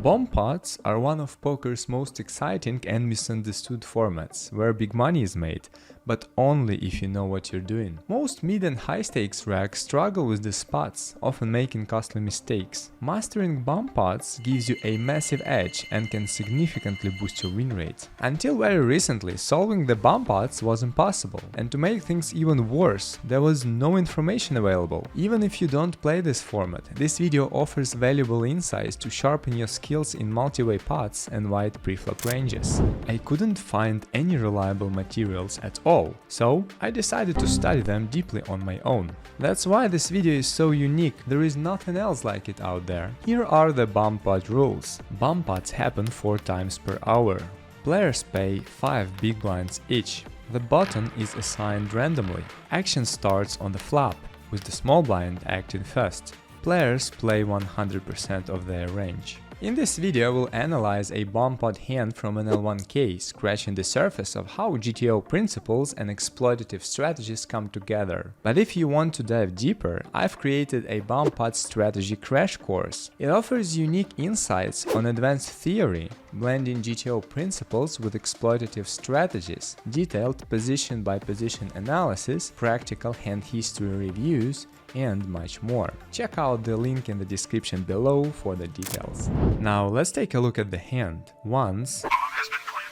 Bomb pots are one of poker's most exciting and misunderstood formats, where big money is made, but only if you know what you're doing. Most mid and high stakes regs struggle with these spots, often making costly mistakes. Mastering bomb pots gives you a massive edge and can significantly boost your win rate. Until very recently, solving the bomb pots was impossible, and to make things even worse, there was no information available. Even if you don't play this format, this video offers valuable insights to sharpen your skills in multi-way pots and wide preflop ranges. I couldn't find any reliable materials at all, so I decided to study them deeply on my own. That's why this video is so unique, there is nothing else like it out there. Here are the bomb pot rules. Bomb pots happen 4 times per hour. Players pay 5 big blinds each. The button is assigned randomly. Action starts on the flop, with the small blind acting first. Players play 100% of their range. In this video, we'll analyze a bomb pot hand from an L1 case, scratching the surface of how GTO principles and exploitative strategies come together. But if you want to dive deeper, I've created a bomb pot strategy crash course. It offers unique insights on advanced theory, blending GTO principles with exploitative strategies, detailed position-by-position analysis, practical hand history reviews, and much more. Check out the link in the description below for the details. Now let's take a look at the hand. Once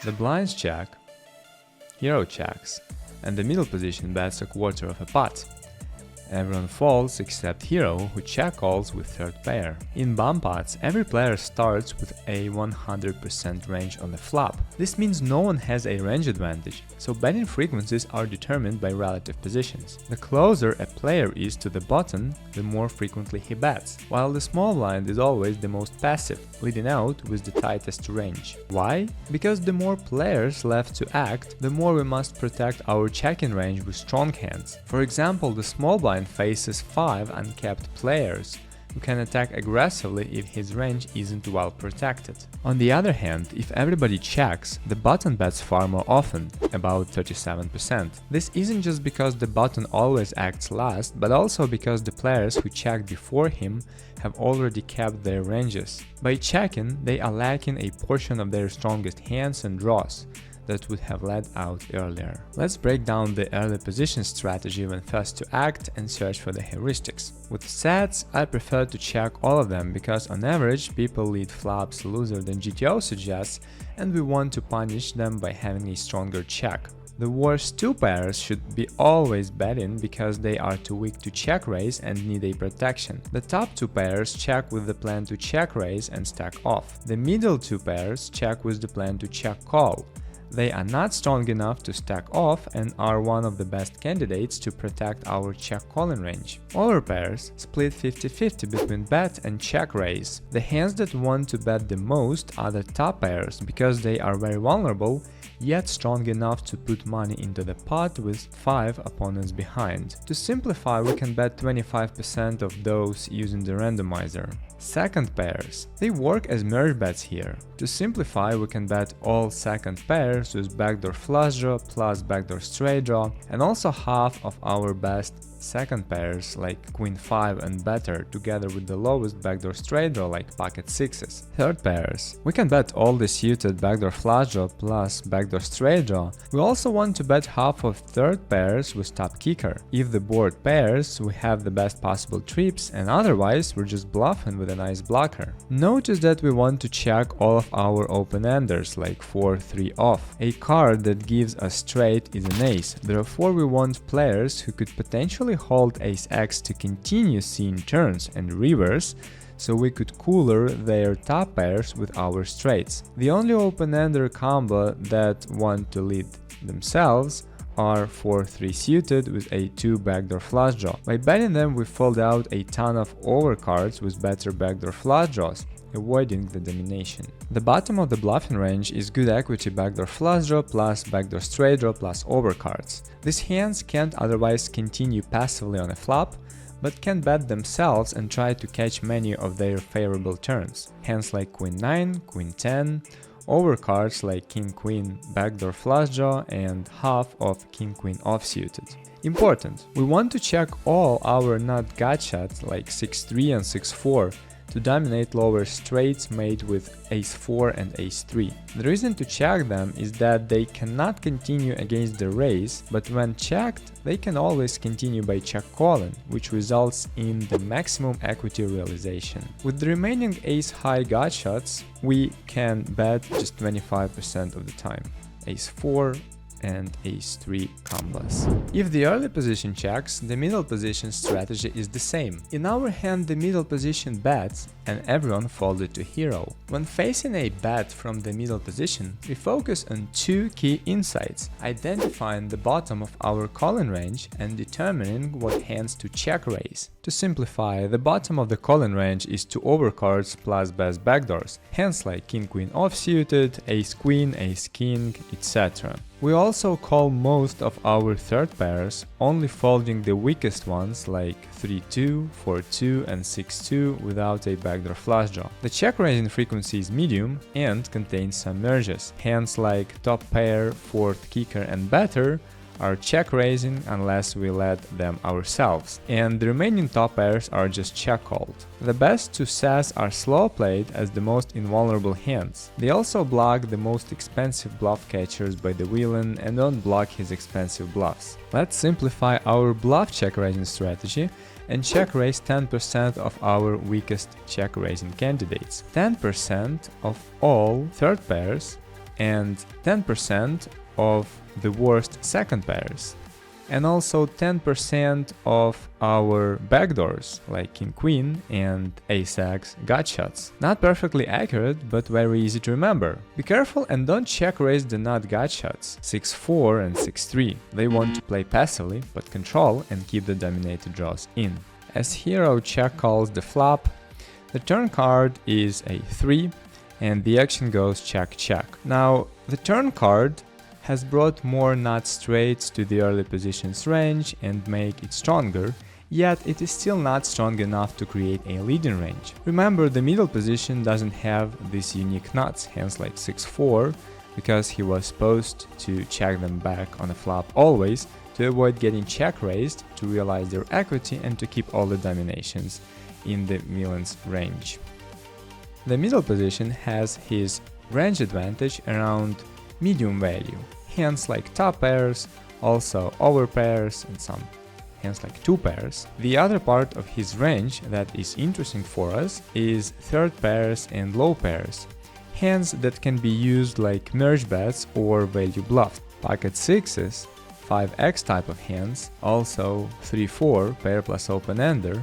the blinds check, hero checks, and the middle position bets a quarter of a pot. Everyone folds except hero, who check calls with third pair. In bomb pots, every player starts with a 100% range on the flop. This means no one has a range advantage, so betting frequencies are determined by relative positions. The closer a player is to the button, the more frequently he bets, while the small blind is always the most passive, leading out with the tightest range. Why? Because the more players left to act, the more we must protect our checking range with strong hands. For example, the small blind faces 5 uncapped players, who can attack aggressively if his range isn't well protected. On the other hand, if everybody checks, the button bets far more often, about 37%. This isn't just because the button always acts last, but also because the players who checked before him have already capped their ranges. By checking, they are lacking a portion of their strongest hands and draws that would have led out earlier. Let's break down the early position strategy when first to act and search for the heuristics. With sets, I prefer to check all of them because on average people lead flops looser than GTO suggests, and we want to punish them by having a stronger check. The worst 2 pairs should be always betting because they are too weak to check raise and need a protection. The top 2 pairs check with the plan to check raise and stack off. The middle 2 pairs check with the plan to check call. They are not strong enough to stack off and are one of the best candidates to protect our check calling range. Over pairs split 50-50 between bet and check raise. The hands that want to bet the most are the top pairs because they are very vulnerable, yet strong enough to put money into the pot with 5 opponents behind. To simplify, we can bet 25% of those using the randomizer. Second pairs. They work as merge bets here. To simplify, we can bet all second pairs with backdoor flush draw plus backdoor straight draw, and also half of our best second pairs like queen 5 and better, together with the lowest backdoor straight draw like pocket 6s. Third pairs. We can bet all the suited backdoor flush draw plus backdoor straight draw. We also want to bet half of third pairs with top kicker. If the board pairs, we have the best possible trips, and otherwise we're just bluffing with a nice blocker. Notice that we want to check all of our open-enders like 4-3 off. A card that gives us straight is an ace, therefore we want players who could potentially hold ace-x to continue seeing turns and reverse, so we could cooler their top pairs with our straights. The only open-ender combo that want to lead themselves are 4-3 suited with a 2 backdoor flush draw. By betting them, we fold out a ton of overcards with better backdoor flush draws, avoiding the domination. The bottom of the bluffing range is good equity backdoor flush draw plus backdoor straight draw plus overcards. These hands can't otherwise continue passively on a flop, but can bet themselves and try to catch many of their favorable turns. Hands like queen 9, queen 10, overcards like king-queen backdoor flush draw, and half of king-queen offsuited. Important, we want to check all our not gotchas like 6-3 and 6-4 to dominate lower straights made with ace-4 and ace-3. The reason to check them is that they cannot continue against the raise, but when checked, they can always continue by check calling, which results in the maximum equity realization. With the remaining ace-high gut shots, we can bet just 25% of the time. Ace-4 and ace-3 combos. If the early position checks, the middle position strategy is the same. In our hand, the middle position bets and everyone folded to hero. When facing a bet from the middle position, we focus on two key insights: identifying the bottom of our calling range and determining what hands to check raise. To simplify, the bottom of the calling range is two overcards plus best backdoors, hands like king-queen offsuited, ace-queen, ace-king, etc. We also call most of our third pairs, only folding the weakest ones like 3-2, 4-2 and 6-2 without a backdoor flush draw. The check raising frequency is medium and contains some merges. Hands like top pair, fourth kicker and better are check raising unless we let them ourselves, and the remaining top pairs are just check called. The best two sets are slow played as the most invulnerable hands. They also block the most expensive bluff catchers by the villain and don't block his expensive bluffs. Let's simplify our bluff check raising strategy and check raise 10% of our weakest check raising candidates, 10% of all third pairs and 10% of the worst second pairs, and also 10% of our backdoors like king-queen and ace-x gut shots. Not perfectly accurate, but very easy to remember. Be careful and don't check raise the nut gut shots 6-4 and 6-3. They want to play passively but control and keep the dominated draws in. As hero check calls the flop, the turn card is a 3 and the action goes check-check. Now the turn card has brought more nut straights to the early positions range and make it stronger, yet it is still not strong enough to create a leading range. Remember, the middle position doesn't have these unique nuts, hands like 6-4, because he was supposed to check them back on a flop always to avoid getting check raised, to realize their equity and to keep all the dominations in the villain's range. The middle position has his range advantage around medium value, hands like top pairs, also over pairs and some hands like two pairs. The other part of his range that is interesting for us is third pairs and low pairs, hands that can be used like merge bets or value bluffs. Pocket sixes, 5x type of hands, also 3-4 pair plus open-ender,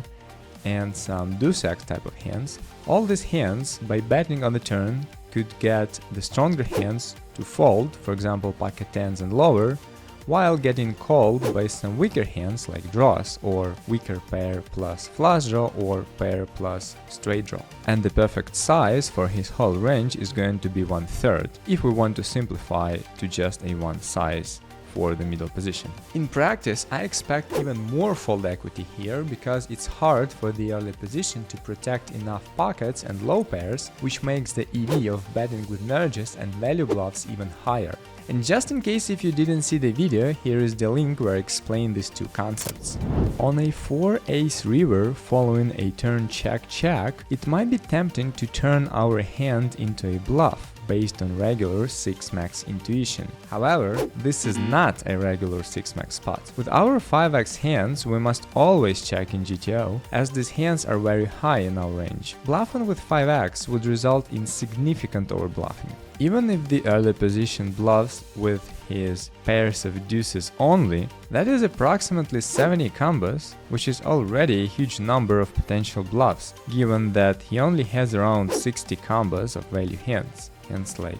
and some deuce-x type of hands. All these hands, by betting on the turn, could get the stronger hands to fold, for example pocket 10s and lower, while getting called by some weaker hands like draws or weaker pair plus flush draw or pair plus straight draw. And the perfect size for his whole range is going to be 1/3, if we want to simplify to just a one size for the middle position. In practice, I expect even more fold equity here because it's hard for the early position to protect enough pockets and low pairs, which makes the EV of betting with merges and value bluffs even higher. And just in case if you didn't see the video, here is the link where I explain these two concepts. On a 4-ace river following a turn check-check, it might be tempting to turn our hand into a bluff based on regular 6-max intuition. However, this is not a regular 6-max spot. With our 5x hands, we must always check in GTO, as these hands are very high in our range. Bluffing with 5x would result in significant overbluffing. Even if the early position bluffs with his pairs of deuces only, that is approximately 70 combos, which is already a huge number of potential bluffs, given that he only has around 60 combos of value hands, hands like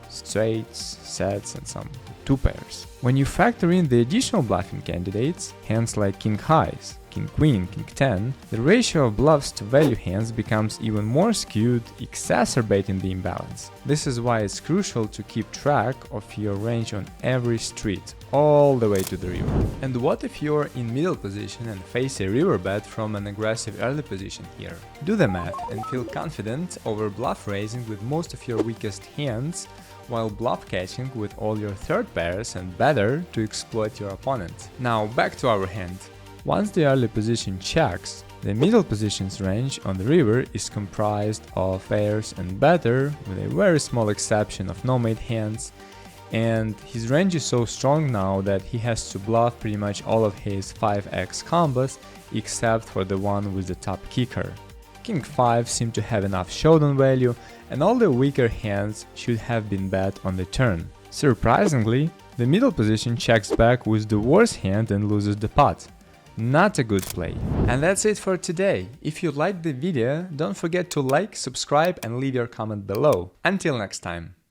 straights, sets and some two pairs. When you factor in the additional bluffing candidates, hands like king highs, king queen, king 10, the ratio of bluffs to value hands becomes even more skewed, exacerbating the imbalance. This is why it's crucial to keep track of your range on every street, all the way to the river. And what if you're in middle position and face a river bet from an aggressive early position here? Do the math and feel confident over bluff raising with most of your weakest hands, while bluff catching with all your third pairs and better to exploit your opponent. Now back to our hand. Once the early position checks, The middle position's range on the river is comprised of pairs and better, with a very small exception of no-mate hands, and his range is so strong now that he has to bluff pretty much all of his 5x combos except for the one with the top kicker. King 5 seemed to have enough showdown value, and all the weaker hands should have been bet on the turn. Surprisingly, the middle position checks back with the worst hand and loses the pot. Not a good play. And that's it for today. If you liked the video, don't forget to like, subscribe and leave your comment below. Until next time.